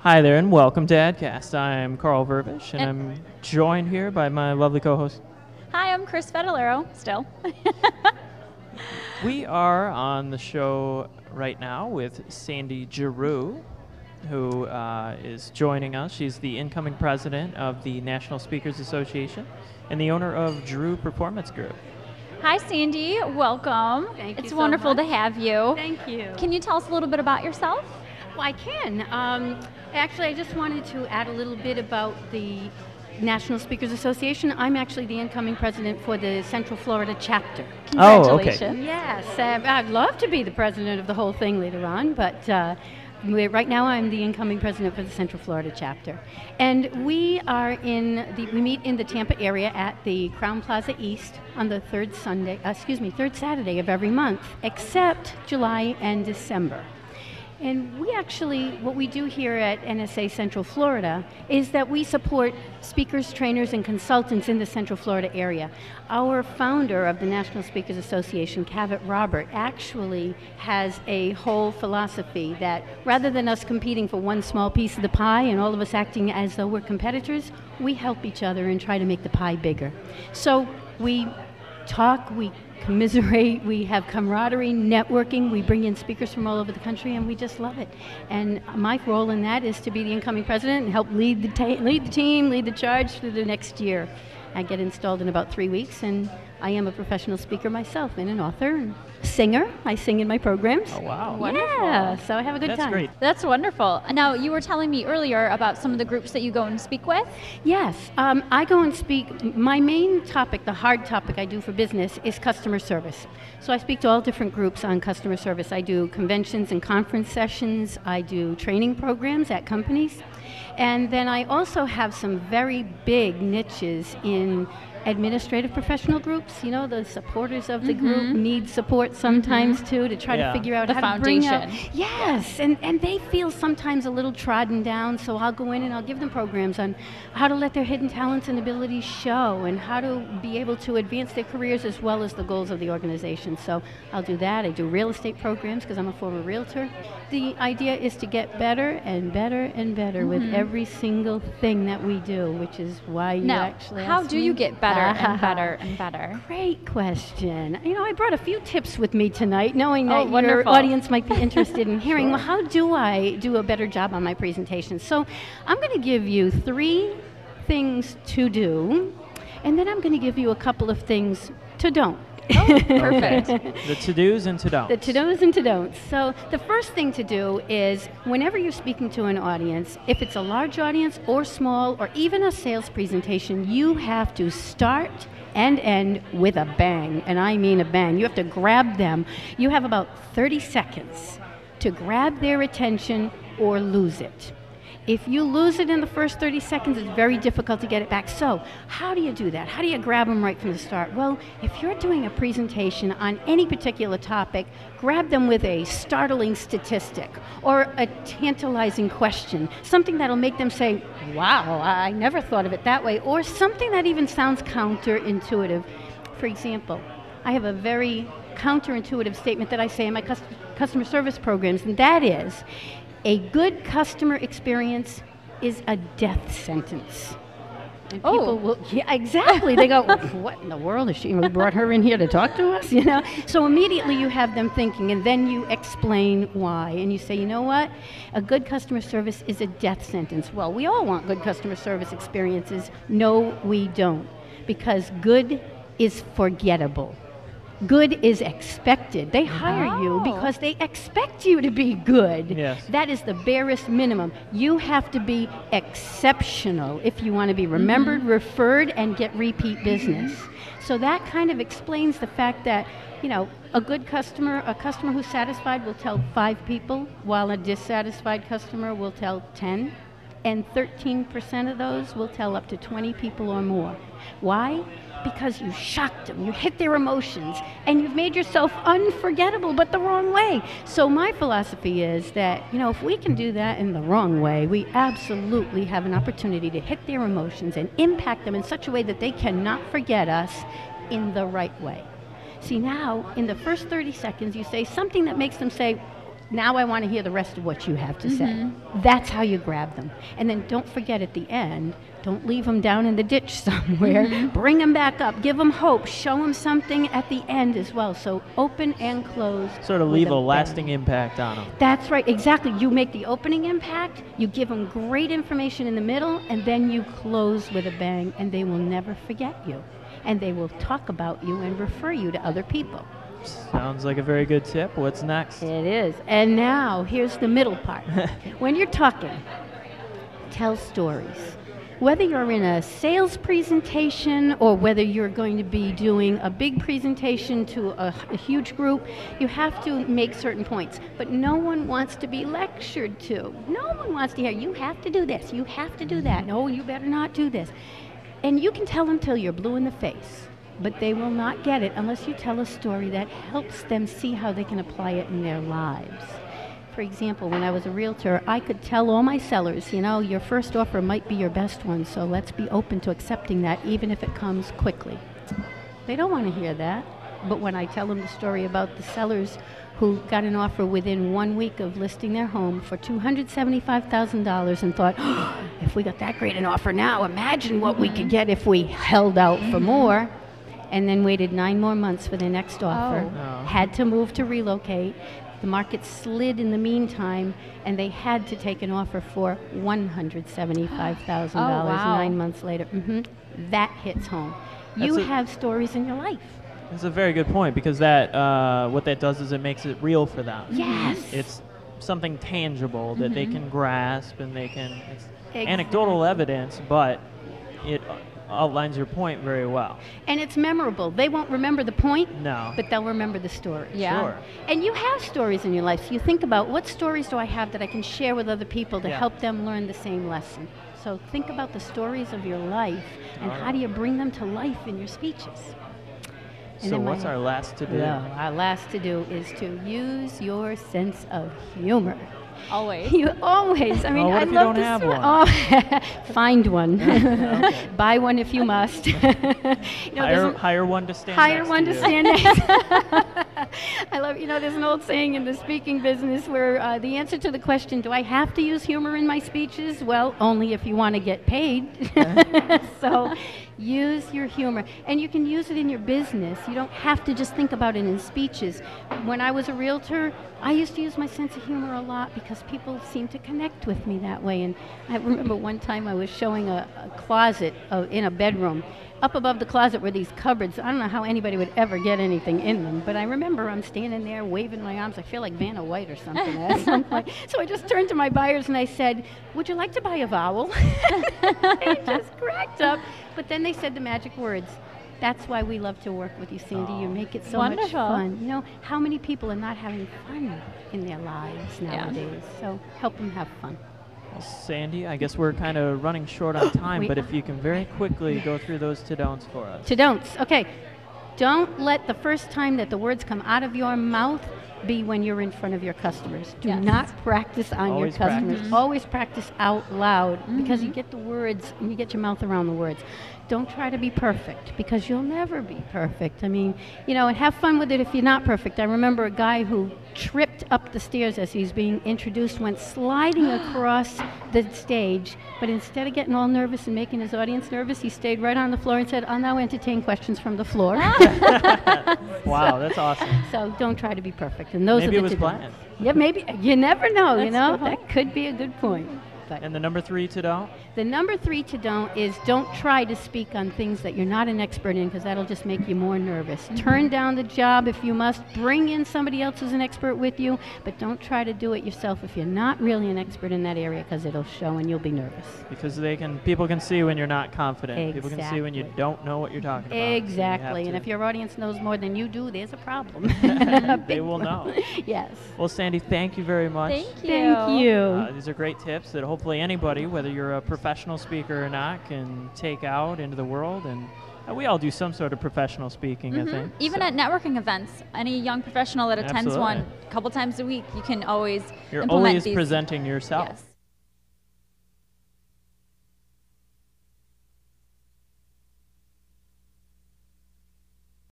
Hi there, and welcome to AdCast. I'm Carl Vervisch, and I'm joined here by my lovely co-host. Hi, I'm Cris Vatalaro, still. We are on the show right now with Sandy Geroux, who is joining us. She's the incoming president of the National Speakers Association and the owner of Geroux Performance Group. Hi, Sandy. Welcome. Thank you It's so wonderful much. to have you. Thank you. Can you tell us a little bit about yourself? Well, I can. Actually, I just wanted to add a little bit about the National Speakers Association. I'm actually the incoming president for the Central Florida chapter. Oh, okay. Congratulations. Yes, I'd love to be the president of the whole thing later on, but right now I'm the incoming president for the Central Florida chapter. And we meet in the Tampa area at the Crowne Plaza East on the third Saturday of every month, except July and December. And what we do here at NSA Central Florida is that we support speakers, trainers, and consultants in the Central Florida area. Our founder of the National Speakers Association, Cavett Robert, actually has a whole philosophy that rather than us competing for one small piece of the pie and all of us acting as though we're competitors, we help each other and try to make the pie bigger. So we talk, we commiserate, we have camaraderie, networking, we bring in speakers from all over the country, and we just love it. And my role in that is to be the incoming president and help lead the team, lead the charge through the next year. I get installed in about 3 weeks, and I am a professional speaker myself and an author and singer. I sing in my programs. Oh, wow. Wonderful. Yeah, so I have a good time. That's great. That's wonderful. Now, you were telling me earlier about some of the groups that you go and speak with. Yes, I go and speak. My main topic, the hard topic I do for business, is customer service. So I speak to all different groups on customer service. I do conventions and conference sessions. I do training programs at companies. And then I also have some very big niches in administrative professional groups. You know, the supporters of the group need support sometimes too to try to figure out The how to bring up. foundation. Yes, and they feel sometimes a little trodden down, so I'll go in and I'll give them programs on how to let their hidden talents and abilities show and how to be able to advance their careers as well as the goals of the organization. So I'll do that. I do real estate programs because I'm a former realtor. The idea is to get better and better and better with every single thing that we do, which is why you Now, actually how asked do me. you get better and better and better? Great question. You know, I brought a few tips with me tonight, knowing that your wonderful. audience might be interested in hearing, well, how do I do a better job on my presentation? So I'm going to give you 3 things to do, and then I'm going to give you a couple of things to don't. Perfect. The to-dos and to-don'ts. The to-dos and to-don'ts. So the first thing to do is whenever you're speaking to an audience, if it's a large audience or small or even a sales presentation, you have to start and end with a bang, and I mean a bang. You have to grab them. You have about 30 seconds to grab their attention or lose it. If you lose it in the first 30 seconds, it's very difficult to get it back. So how do you do that? How do you grab them right from the start? Well, if you're doing a presentation on any particular topic, grab them with a startling statistic or a tantalizing question, something that'll make them say, wow, I never thought of it that way, or something that even sounds counterintuitive. For example, I have a very counterintuitive statement that I say in my customer service programs, and that is, a good customer experience is a death sentence. And people will, yeah, exactly. They go, what in the world is she? We brought her in here to talk to us, you know? So immediately you have them thinking, and then you explain why. And you say, you know what? A good customer service is a death sentence. Well, we all want good customer service experiences. No, we don't. Because good is forgettable. Good is expected. They hire you because they expect you to be good. Yes. That is the barest minimum. You have to be exceptional if you want to be remembered, referred, and get repeat business. So that kind of explains the fact that, you know, a customer who's satisfied will tell 5 people, while a dissatisfied customer will tell 10. And 13% of those will tell up to 20 people or more. Why? Because you shocked them, you hit their emotions, and you've made yourself unforgettable, but the wrong way. So my philosophy is that, you know, if we can do that in the wrong way, we absolutely have an opportunity to hit their emotions and impact them in such a way that they cannot forget us in the right way. See, now, in the first 30 seconds, you say something that makes them say, now I want to hear the rest of what you have to say. That's how you grab them. And then don't forget at the end, don't leave them down in the ditch somewhere. Bring them back up. Give them hope. Show them something at the end as well. So open and close. Sort of leave a lasting impact on them. That's right. Exactly. You make the opening impact. You give them great information in the middle, and then you close with a bang, and they will never forget you. And they will talk about you and refer you to other people. Sounds like a very good tip. What's next? It is. And now, here's the middle part. When you're talking, tell stories. Whether you're in a sales presentation or whether you're going to be doing a big presentation to a huge group, you have to make certain points. But no one wants to be lectured to. No one wants to hear, you have to do this, you have to do that. No, you better not do this. And you can tell them till you're blue in the face, but they will not get it unless you tell a story that helps them see how they can apply it in their lives. For example, when I was a realtor, I could tell all my sellers, you know, your first offer might be your best one, so let's be open to accepting that even if it comes quickly. They don't want to hear that, but when I tell them the story about the sellers who got an offer within 1 week of listing their home for $275,000 and thought, oh, if we got that great an offer now, imagine what we could get if we held out for more, and then waited 9 more months for their next offer, had to move to relocate. The market slid in the meantime, and they had to take an offer for $175,000 9 months later. That hits home. You have stories in your life. That's a very good point, because that what that does is it makes it real for them. Yes. It's something tangible that they can grasp, and they can, it's anecdotal evidence, but it outlines your point very well. And it's memorable. They won't remember the point, but they'll remember the story. Sure. And you have stories in your life, so you think about, what stories do I have that I can share with other people to help them learn the same lesson? So think about the stories of your life, and how do you bring them to life in your speeches? So what's our last to do? Well, our last to do is to use your sense of humor. Always. You always. I mean, what I if you love don't to have one? Oh, find one. Buy one if you must. Hire one to stand Hire next one to you. stand next. I love, there's an old saying in the speaking business where the answer to the question, do I have to use humor in my speeches? Well, only if you want to get paid. So use your humor. And you can use it in your business. You don't have to just think about it in speeches. When I was a realtor, I used to use my sense of humor a lot because people seemed to connect with me that way. And I remember one time I was showing a closet in a bedroom. Up above the closet were these cupboards. I don't know how anybody would ever get anything in them, but I remember I'm standing there waving my arms. I feel like Vanna White or something at some point. So I just turned to my buyers and I said, would you like to buy a vowel? They just cracked up. But then they said the magic words. That's why we love to work with you, Sandy. You make it so much fun. You know, how many people are not having fun in their lives nowadays? So help them have fun. Well, Sandy, I guess we're kind of running short on time, but if you can very quickly go through those to-don'ts for us. To-don'ts. Okay. Don't let the first time that the words come out of your mouth be when you're in front of your customers. Do not practice on your customers. Always practice out loud, because you get the words and you get your mouth around the words. Don't try to be perfect, because you'll never be perfect. I mean, and have fun with it if you're not perfect. I remember a guy who tripped up the stairs as he's being introduced, went sliding across the stage, but instead of getting all nervous and making his audience nervous, he stayed right on the floor and said, I'll now entertain questions from the floor. Wow, that's awesome. So don't try to be perfect. And those maybe are it the was planned. Yeah, maybe. You never know, That could be a good point. But and the number 3 to-don't? The number 3 to-don't is don't try to speak on things that you're not an expert in, because that'll just make you more nervous. Turn down the job if you must. Bring in somebody else who's an expert with you, but don't try to do it yourself if you're not really an expert in that area, because it'll show and you'll be nervous. Because people can see when you're not confident. People can see when you don't know what you're talking about. Exactly. So and if your audience knows more than you do, there's a problem. They will know. Yes. Well, Sandy, thank you very much. Thank you. Thank you. These are great tips that hopefully anybody, whether you're a professional speaker or not, can take out into the world. And we all do some sort of professional speaking, I think. Even at networking events, any young professional that attends one a couple times a week, you can always You're implement always these. presenting yourself. Yes.